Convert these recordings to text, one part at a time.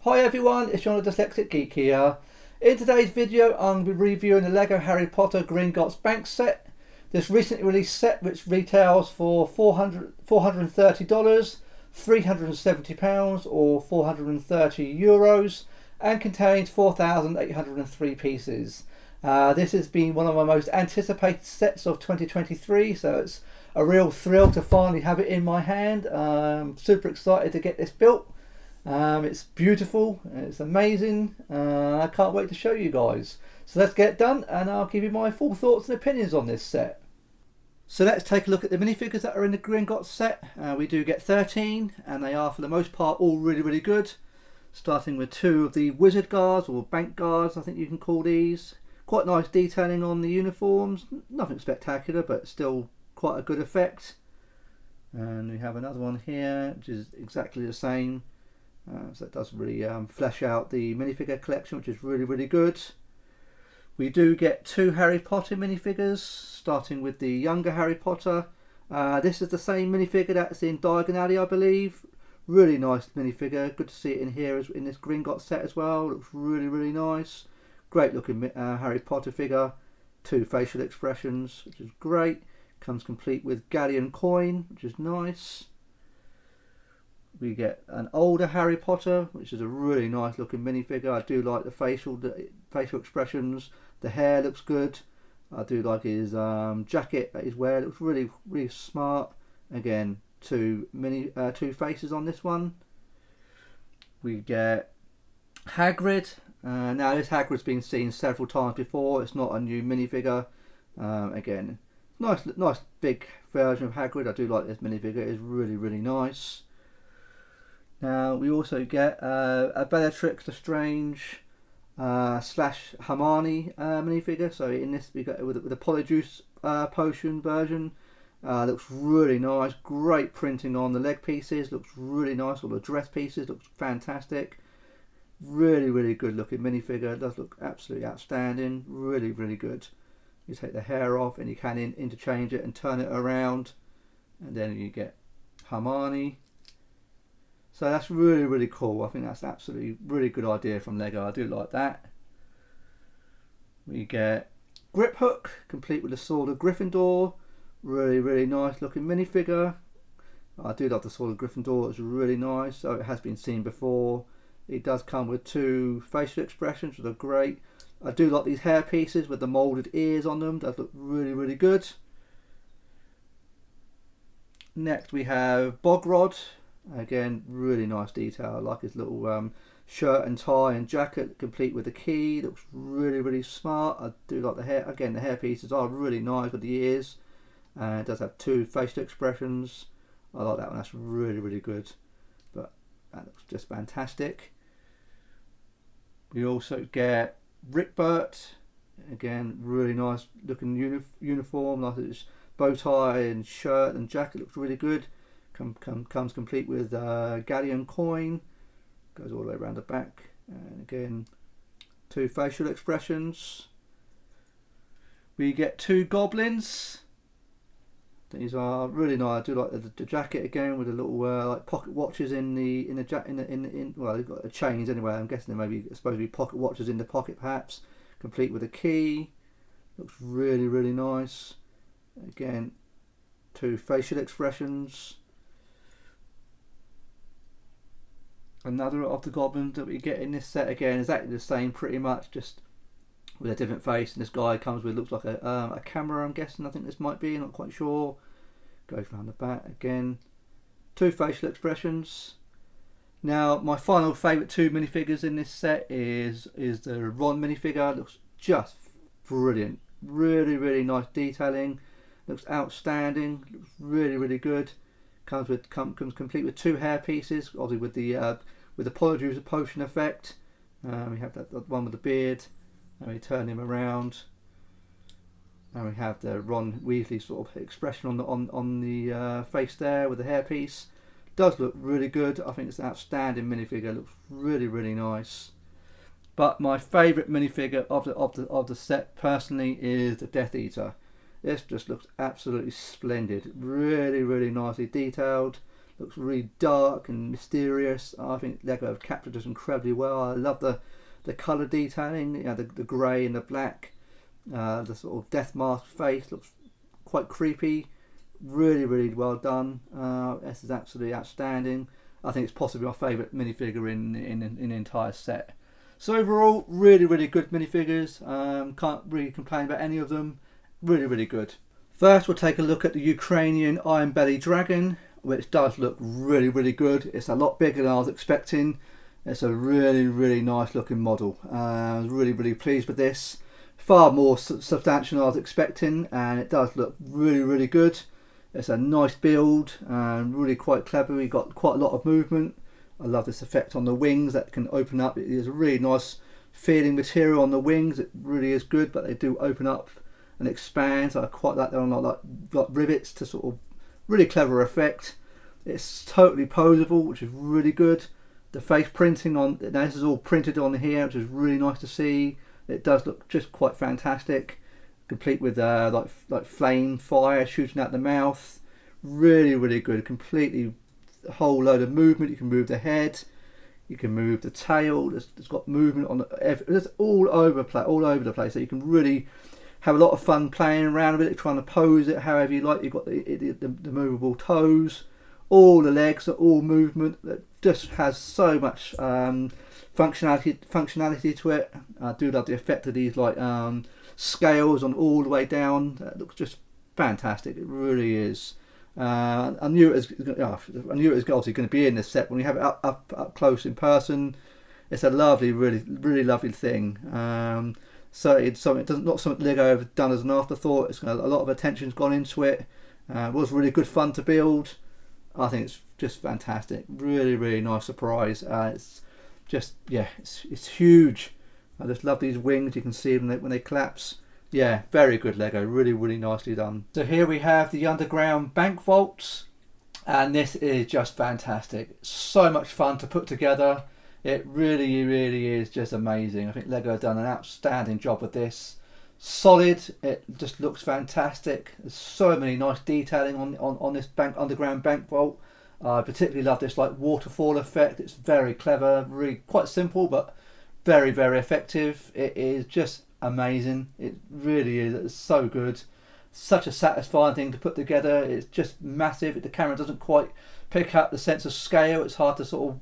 Hi everyone, it's John the Dyslexic Geek here. In today's video I'm going to be reviewing the LEGO Harry Potter Gringotts Bank set. This recently released set which retails for $430, £370 or €430 and contains 4,803 pieces. This has been one of my most anticipated sets of 2023, so it's a real thrill to finally have it in my hand. I'm super excited to get this built. It's beautiful, it's amazing, I can't wait to show you guys. So let's get it done and I'll give you my full thoughts and opinions on this set. So let's take a look at the minifigures that are in the Gringotts set. We do get 13 and they are for the most part all really good. Starting with two of the wizard guards or bank guards, I think you can call these. Quite nice detailing on the uniforms, nothing spectacular but still quite a good effect. And we have another one here which is exactly the same. So it does really flesh out the minifigure collection, which is really good. We do get two Harry Potter minifigures, starting with the younger Harry Potter. This is the same minifigure that's in Diagon Alley, I believe. Really nice minifigure. Good to see it in here in this Gringotts set as well. Looks really nice. Great looking Harry Potter figure. Two facial expressions, which is great. Comes complete with galleon coin, which is nice. We get an older Harry Potter, which is a really nice looking minifigure. I do like the facial expressions. The hair looks good. I do like his jacket that he's wearing. It looks really smart. Again, two faces on this one. We get Hagrid. Now this Hagrid's been seen several times before. It's not a new minifigure. Again, nice big version of Hagrid. I do like this minifigure. It's really nice. Now we also get a Bellatrix Lestrange slash Hermione minifigure. So in this we got with the Polyjuice potion version. Looks really nice. Great printing on the leg pieces. Looks really nice. All the dress pieces looks fantastic. Really good looking minifigure. It does look absolutely outstanding. Really good. You take the hair off and you can interchange it and turn it around, and then you get Hermione. So that's really cool. I think that's absolutely really good idea from LEGO. I do like that. We get Grip Hook, complete with the Sword of Gryffindor. Really nice looking minifigure. I do love the Sword of Gryffindor. It's really nice. So it has been seen before. It does come with two facial expressions, which are great. I do like these hair pieces with the moulded ears on them. Does look really good. Next we have Bogrod. Again, really nice detail. I like his little shirt and tie and jacket, complete with the key. Looks really smart. I do like the hair. Again, the hair pieces are really nice with the ears. And it does have two facial expressions. I like that one. That's really good. But that looks just fantastic. We also get Rickbert. Again, really nice looking uniform. Like his bow tie and shirt and jacket looks really good. Comes complete with galleon coin. Goes all the way around the back. And again, two facial expressions. We get two goblins. These are really nice. I do like the jacket again with the little like pocket watches in well, they've got the chains anyway. I'm guessing they may be supposed to be pocket watches in the pocket perhaps. Complete with a key. Looks really nice. Again, two facial expressions. Another of the goblins that we get in this set again is exactly the same, pretty much, just with a different face. And this guy comes with, looks like a camera, I'm guessing. I think this might be, not quite sure. Goes around the back again. Two facial expressions. Now my final favourite two minifigures in this set is the Ron minifigure. Looks just brilliant. Really nice detailing. Looks outstanding. Looks really good. Comes complete with two hair pieces, obviously with the Polyjuice potion effect. We have that one with the beard, and we turn him around, and we have the Ron Weasley sort of expression on the face there with the hairpiece. Does look really good. I think it's an outstanding minifigure. Looks really nice. But my favourite minifigure of the set personally is the Death Eater. This just looks absolutely splendid. Really nicely detailed. looks really dark and mysterious. I think Lego have captured this incredibly well. I love the colour detailing, you know, the grey and the black, the sort of death mask face looks quite creepy. Really, really well done. This is absolutely outstanding. I think it's possibly my favourite minifigure in the entire set. So overall, really, really good minifigures. Can't really complain about any of them. Really, really good. First, we'll take a look at the Ukrainian Iron Belly Dragon, which does look really, really good. It's a lot bigger than I was expecting. It's a really, really nice looking model. I was really, really pleased with this. Far more substantial than I was expecting, and it does look really, really good. It's a nice build, really quite clever. We've got quite a lot of movement. I love this effect on the wings that can open up. It is a really nice feeling material on the wings. It really is good, but they do open up and expand. So I quite like that on like rivets to sort of really clever effect. It's totally posable, which is really good. The face printing on, now this is all printed on here, which is really nice to see. It does look just quite fantastic, complete with like flame fire shooting out the mouth. Really, really good. Completely a whole load of movement. You can move the head, you can move the tail. It's got movement on it's all over the place. So you can really have a lot of fun playing around with it, trying to pose it however you like. You've got the movable toes, all the legs are all movement. That just has so much functionality to it. I do love the effect of these like scales on all the way down. It looks just fantastic. It really is. I knew it was obviously going to be in this set. When we have it up close in person, it's a lovely, really, really lovely thing. So it's something, not something Lego have done as an afterthought. It's got a lot of attention's gone into it. It was really good fun to build. I think it's just fantastic. Really, really nice surprise. It's just, yeah, it's huge. I just love these wings. You can see them when they collapse. Yeah, very good Lego. Really, really nicely done. So here we have the underground bank vaults, and this is just fantastic. So much fun to put together. It really, really is just amazing. I think Lego have done an outstanding job with this. Solid. It just looks fantastic. There's so many nice detailing on this underground bank vault. I particularly love this like waterfall effect. It's very clever. Really quite simple, but very, very effective. It is just amazing. It really is. It's so good. Such a satisfying thing to put together. It's just massive. The camera doesn't quite pick up the sense of scale. It's hard to sort of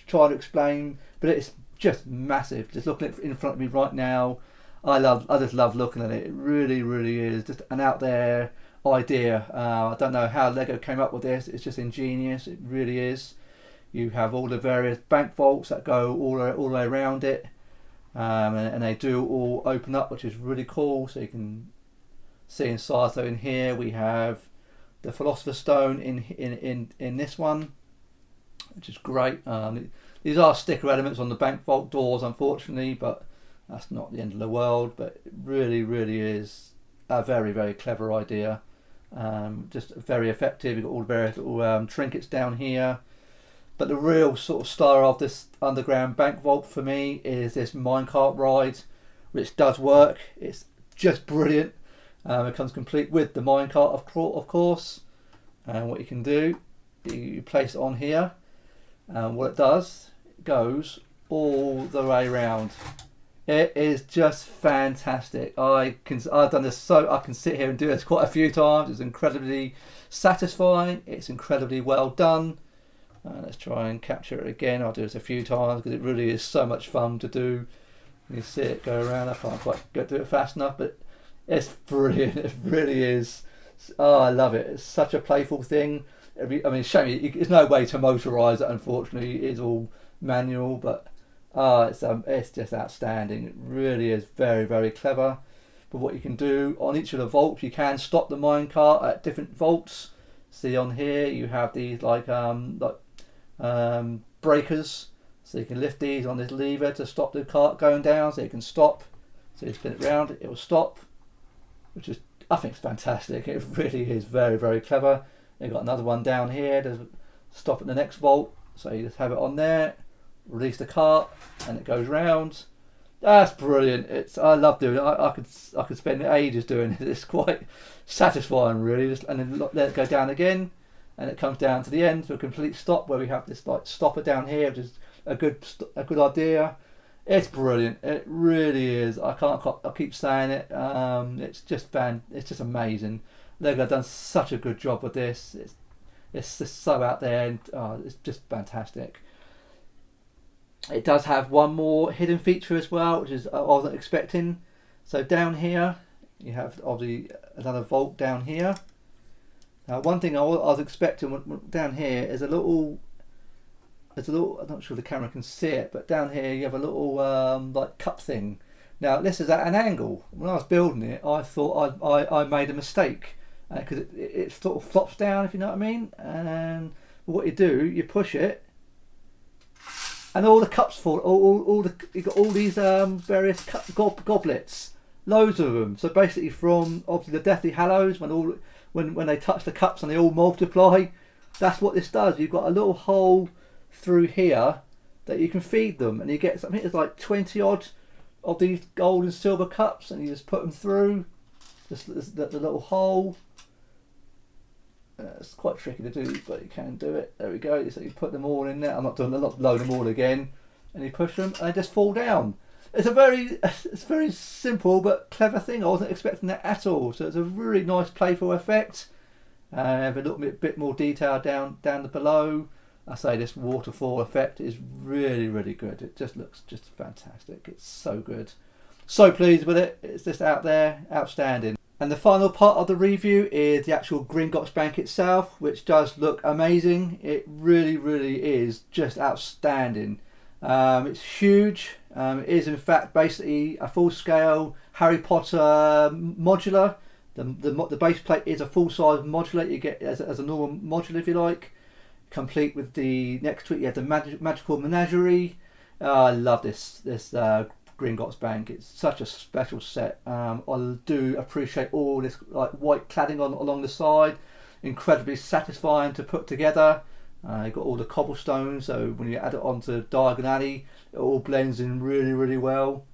try to explain, but it's just massive. Just looking at it in front of me right now, I just love looking at it. It really, really is just an out there idea. I don't know how Lego came up with this. It's just ingenious. It really is. You have all the various bank vaults that go all the way around it. And they do all open up, which is really cool. So you can see inside. So in here we have the Philosopher's Stone in this one, which is great. These are sticker elements on the bank vault doors, unfortunately, but that's not the end of the world. But it really, really is a very, very clever idea. Just very effective. You've got all the various little trinkets down here. But the real sort of star of this underground bank vault for me is this minecart ride, which does work. It's just brilliant. It comes complete with the minecart, of course. And what you can do, you place it on here, and what it does, it goes all the way around. It is just fantastic. I've done this, so I can sit here and do this quite a few times. It's incredibly satisfying. It's incredibly well done. Let's try and capture it again. I'll do this a few times because it really is so much fun to do. You see it go around. I can't quite do it fast enough, but it's brilliant. It really is. Oh, I love it. It's such a playful thing. I mean, shame there's no way to motorise it. Unfortunately, it is all manual, but it's just outstanding. It really is very, very clever. But what you can do on each of the vaults, you can stop the minecart at different vaults. See on here, you have these breakers, so you can lift these on this lever to stop the cart going down, so you can stop. So you spin it round, it will stop, which is, I think, it's fantastic. It really is very, very clever. You've got another one down here to stop at the next vault, so you just have it on there, release the cart, and it goes round. That's brilliant. I love doing it. I could spend ages doing it. It's quite satisfying, really. And then let it go down again, and it comes down to the end to a complete stop where we have this like stopper down here, which is a good idea. It's brilliant. It really is. I keep saying it. It's just amazing. Lego have done such a good job with this. It's just so out there, and it's just fantastic. It does have one more hidden feature as well, which is I wasn't expecting. So down here, you have obviously another vault down here. Now, one thing I was expecting down here is a little. I'm not sure the camera can see it, but down here you have a little like cup thing. Now this is at an angle. When I was building it, I thought I made a mistake because it sort of flops down, if you know what I mean. And what you do, you push it, and all the cups fall. You got all these various goblets, loads of them. So basically, from obviously the Deathly Hallows, when they touch the cups and they all multiply, that's what this does. You've got a little hole through here that you can feed them, and you get something. It's like 20 odd of these gold and silver cups, and you just put them through the little hole. It's quite tricky to do, but you can do it. There we go. So you put them all in there. I'm not load them all again, and you push them, and they just fall down. It's very simple but clever thing. I wasn't expecting that at all. So it's a really nice playful effect. Have a little bit more detail down below. I say this waterfall effect is really, really good. It just looks just fantastic. It's so good. So pleased with it. It's just out there, outstanding. And the final part of the review is the actual Gringotts bank itself, which does look amazing. It really, really is just outstanding. It's huge. It is in fact basically a full-scale Harry Potter modular. The base plate is a full-size modular. You get as a normal modular, if you like. Complete with the next to it, you have the magical menagerie. I love this Gringotts bank. It's such a special set. I do appreciate all this like white cladding along the side. Incredibly satisfying to put together. You've got all the cobblestones, so when you add it onto Diagon Alley, it all blends in really, really well.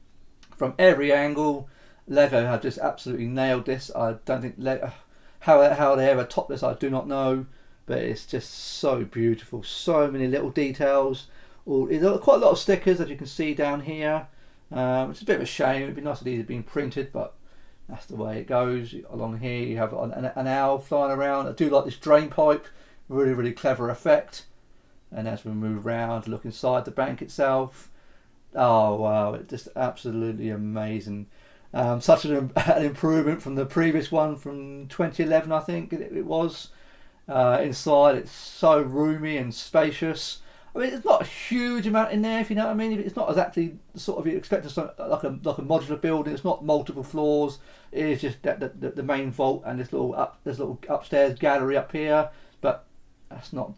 From every angle, Lego have just absolutely nailed this. I don't think how they ever top this, I do not know. But it's just so beautiful. So many little details. There's quite a lot of stickers, as you can see down here. Which is a bit of a shame. It'd be nice if these had been printed, but that's the way it goes. Along here you have an owl flying around. I do like this drain pipe. Really, really clever effect. And as we move around, look inside the bank itself. Oh wow, it's just absolutely amazing. Such an improvement from the previous one from 2011, I think it was. Inside it's so roomy and spacious. I mean, it's not a huge amount in there, if you know what I mean. It's not exactly sort of you expect like a modular building. It's not multiple floors. It is just the main vault and this little upstairs gallery up here. But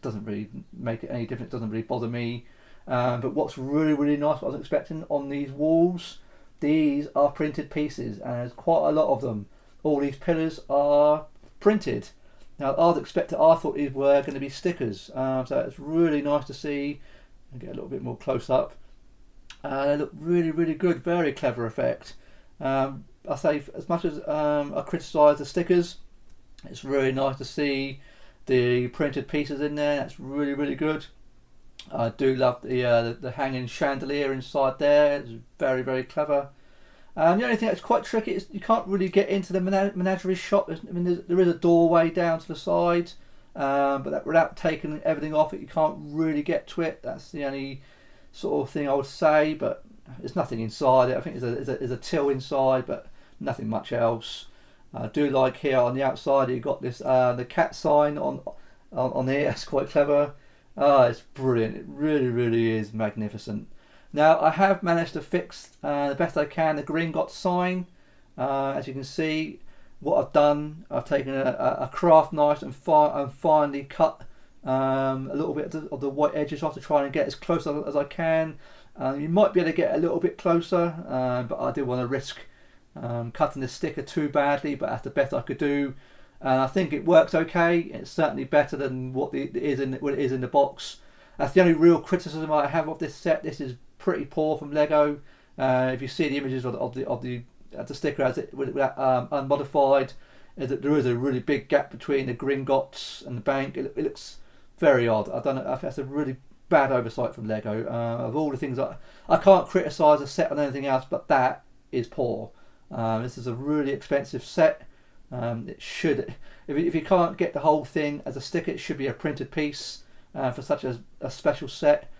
doesn't really make it any different. It doesn't really bother me. But what's really, really nice, what I was expecting on these walls, these are printed pieces, and there's quite a lot of them. All these pillars are printed. Now I thought these were going to be stickers, so it's really nice to see. I'll get a little bit more close up. They look really, really good, very clever effect. I say, as much as I criticise the stickers, it's really nice to see the printed pieces in there. That's really, really good. I do love the hanging chandelier inside there. It's very, very clever. The only thing that's quite tricky is you can't really get into the menagerie shop. There is a doorway down to the side, but without taking everything off it, you can't really get to it. That's the only sort of thing I would say. But there's nothing inside it. I think there's a till inside, but nothing much else. I do like here on the outside you've got this the cat sign on here. That's quite clever. It's brilliant. It really, really is magnificent. Now I have managed to fix the best I can the Gringotts sign. As you can see, what I've done, I've taken a craft knife and finely cut a little bit of the white edges off to try and get as close as I can. You might be able to get a little bit closer, but I didn't want to risk cutting the sticker too badly, but that's the best I could do. And I think it works okay. It's certainly better than what it is in the box. That's the only real criticism I have of this set. This is pretty poor from Lego. If you see the images of the sticker as it unmodified, is that there is a really big gap between the Gringotts and the bank. It looks very odd. I don't know. I think that's a really bad oversight from Lego. Of all the things, I can't criticise a set on anything else, but that is poor. This is a really expensive set. It should, if you can't get the whole thing as a sticker, it should be a printed piece for such a special set.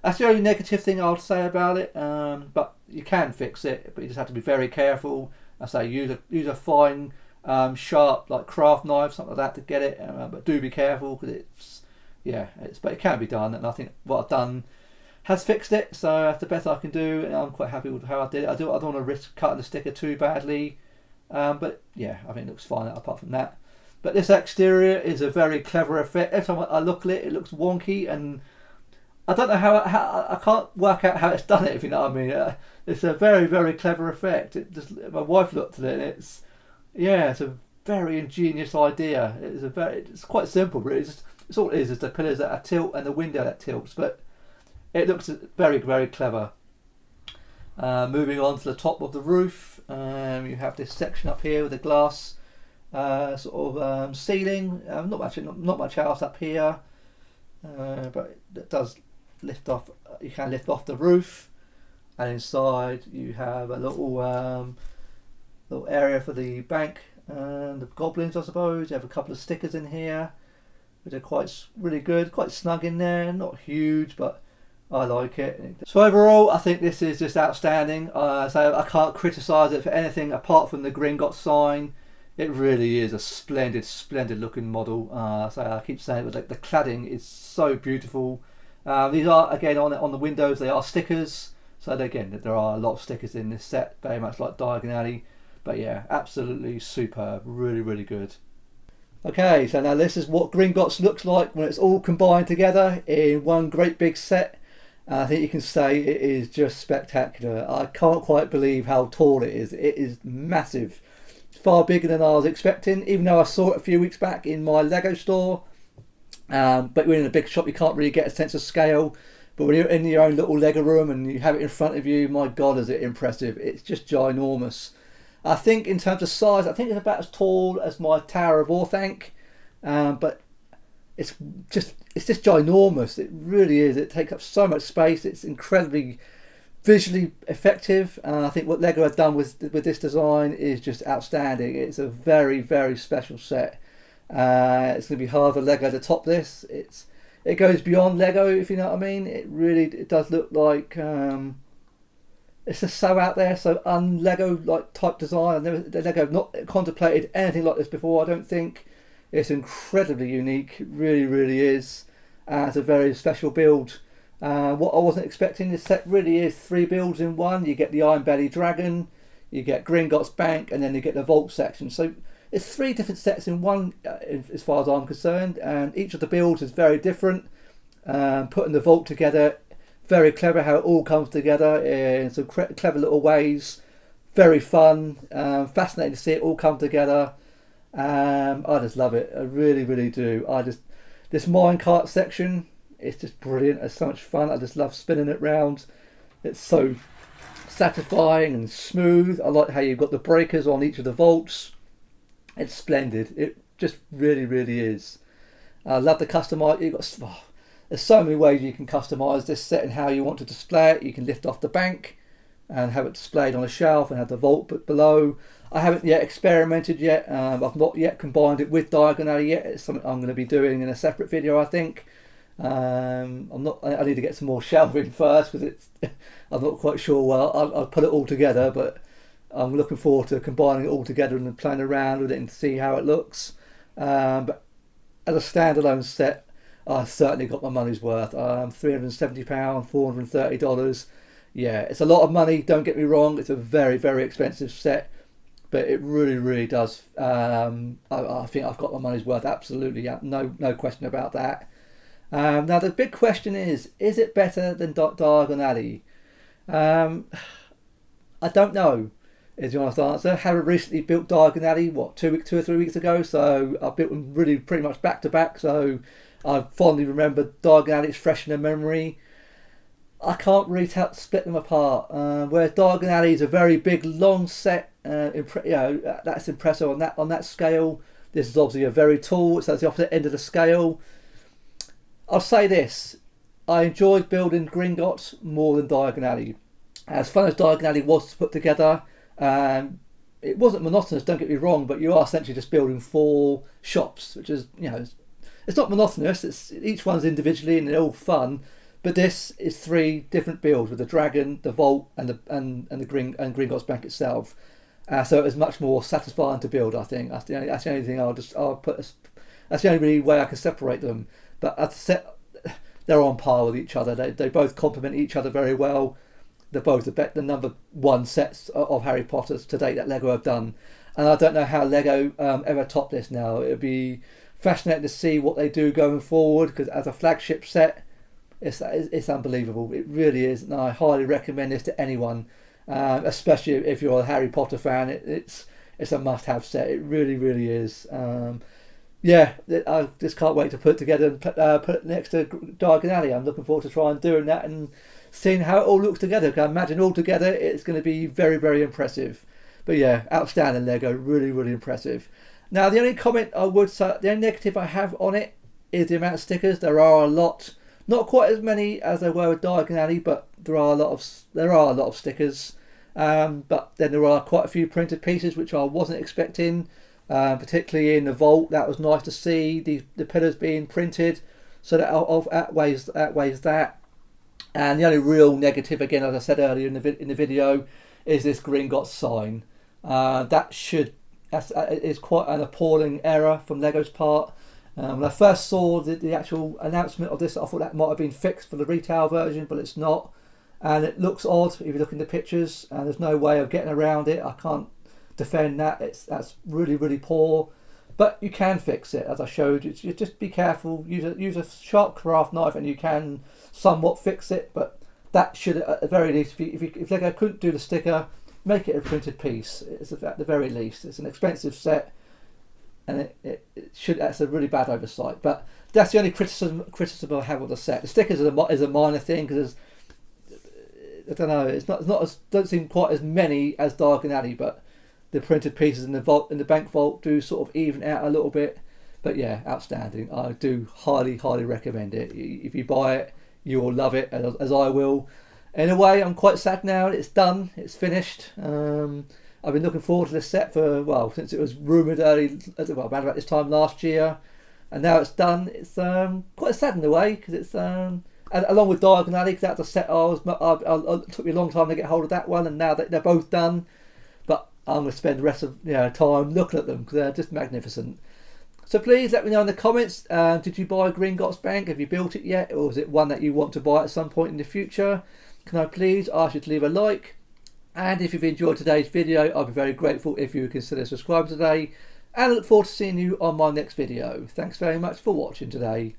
That's the only negative thing I would say about it. But you can fix it, but you just have to be very careful. I say use a fine, sharp like craft knife, something like that to get it. But do be careful because but it can be done, and I think what I've done has fixed it. So that's the best I can do, and I'm quite happy with how I did it. I don't want to risk cutting the sticker too badly. But yeah, I think it looks fine apart from that. But this exterior is a very clever effect. Every time I look at it, it looks wonky, and I don't know how I can't work out how it's done it. If you know what I mean, it's a very, very clever effect. My wife looked at it, and it's a very ingenious idea. It's quite simple, but it's all it is the pillars that are tilt and the window that tilts. But it looks very, very clever. Moving on to the top of the roof, you have this section up here with a glass ceiling. Not much else up here, but it does lift off. You can lift off the roof, and inside you have a little area for the bank and the goblins, I suppose. You have a couple of stickers in here, which are really good, quite snug in there. Not huge, but I like it. So overall, I think this is just outstanding. So I can't criticise it for anything apart from the Gringotts sign. It really is a splendid, splendid looking model. So I keep saying it, but the cladding is so beautiful. These are, again, on the windows, they are stickers. So again, there are a lot of stickers in this set, very much like Diagon Alley. But yeah, absolutely superb, really, really good. Okay, so now this is what Gringotts looks like when it's all combined together in one great big set. I think you can say it is just spectacular. I can't quite believe how tall it is. It is massive. It's far bigger than I was expecting, even though I saw it a few weeks back in my Lego store. But when in a big shop, you can't really get a sense of scale. But when you're in your own little Lego room and you have it in front of you, my God, is it impressive. It's just ginormous. I think in terms of size, I think it's about as tall as my Tower of Orthanc. But it's just ginormous. It really is. It takes up so much space. It's incredibly visually effective. I think what Lego has done with this design is just outstanding. It's a very, very special set. It's going to be hard for Lego to top this. It goes beyond Lego, if you know what I mean. It does look like it's just so out there, so un-Lego like type design. Lego have not contemplated anything like this before, I don't think. It's incredibly unique. It really, really is. It's a very special build. What I wasn't expecting, this set really is 3 builds in one. You get the Iron Belly Dragon, you get Gringotts Bank, and then you get the Vault section. So it's 3 different sets in one, as far as I'm concerned, and each of the builds is very different. Putting the Vault together, very clever how it all comes together in some clever little ways. Very fun, fascinating to see it all come together. I just love it. I really, really do. This minecart section, it's just brilliant. It's so much fun. I just love spinning it round. It's so satisfying and smooth. I like how you've got the breakers on each of the vaults. It's splendid. It just really, really is. I love the customize. There's so many ways you can customize this set and how you want to display it. You can lift off the bank and have it displayed on a shelf and have the vault below. I haven't yet experimented yet. I've not yet combined it with Diagon Alley yet. It's something I'm going to be doing in a separate video, I think. I need to get some more shelving first because I'm not quite sure. Well, I'll put it all together, but I'm looking forward to combining it all together and playing around with it and see how it looks. But as a standalone set, I certainly got my money's worth. £370, $430. Yeah, it's a lot of money, don't get me wrong. It's a very, very expensive set, but it really, really does. I think I've got my money's worth, absolutely. Yeah, no question about that. Now, the big question is it better than Diagon Alley? I don't know, is the honest answer. I haven't recently built Diagon Alley, 2 or 3 weeks ago, so I built them really pretty much back to back, so I fondly remember Diagon Alley. It's fresh in the memory. I can't really split them apart. Whereas Diagon Alley is a very big, long set. That's impressive on that scale. This is obviously a very tall, so it's the opposite end of the scale. I'll say this: I enjoyed building Gringotts more than Diagon Alley. As fun as Diagon Alley was to put together, it wasn't monotonous. Don't get me wrong, but you are essentially just building 4 shops, which is it's not monotonous. It's each one's individually and they're all fun. But this is 3 different builds with the dragon, the vault, and the Gringotts Bank itself. So it was much more satisfying to build. I think that's the only thing I'll put. That's the only way I can separate them. But they're on par with each other. They both complement each other very well. They're both the number 1 sets of Harry Potters to date that Lego have done, and I don't know how Lego ever top this now. It'd be fascinating to see what they do going forward, because as a flagship set, it's unbelievable. It really is, and I highly recommend this to anyone, especially if you're a Harry Potter fan. It's a must-have set. It really, really is. I just can't wait to put it together and put it next to Diagon Alley. I'm looking forward to trying doing that and seeing how it all looks together. I imagine all together it's going to be very, very impressive. But yeah, outstanding Lego, really, really impressive. Now the only comment I would say, the only negative I have on it is the amount of stickers. There are a lot, not quite as many as there were with Diagon Alley, but there are a lot of stickers. But then there are quite a few printed pieces which I wasn't expecting, particularly in the vault. That was nice to see the pillars being printed, so that outweighs that. And the only real negative, again, as I said earlier in the video, is this Gringotts sign. That is quite an appalling error from Lego's part. When I first saw the actual announcement of this, I thought that might have been fixed for the retail version, but it's not. And it looks odd if you look in the pictures, and there's no way of getting around it. I can't defend that. That's really, really poor. But you can fix it, as I showed you. Just be careful. Use a sharp craft knife, and you can somewhat fix it. But that should, at the very least, if Lego couldn't do the sticker, make it a printed piece. It's at the very least. It's an expensive set, and it should. That's a really bad oversight. But that's the only criticism I have of the set. The stickers is a minor thing, because I don't know. It's not as, don't seem quite as many as Diagon Alley, but the printed pieces in the bank vault do sort of even out a little bit. But yeah, outstanding. I do highly, highly recommend it. If you buy it, you will love it, as I will. In a way, I'm quite sad now that it's done. It's finished. I've been looking forward to this set since it was rumoured around about this time last year, and now it's done. It's quite sad in a way, because it's and along with Diagon Alley, because that's a set it took me a long time to get hold of that one, and now that they're both done, but I'm going to spend the rest of time looking at them, because they're just magnificent. So please let me know in the comments, did you buy Gringotts Bank? Have you built it yet? Or is it one that you want to buy at some point in the future? Can I please ask you to leave a like? And if you've enjoyed today's video, I'd be very grateful if you would consider subscribing today. And I look forward to seeing you on my next video. Thanks very much for watching today.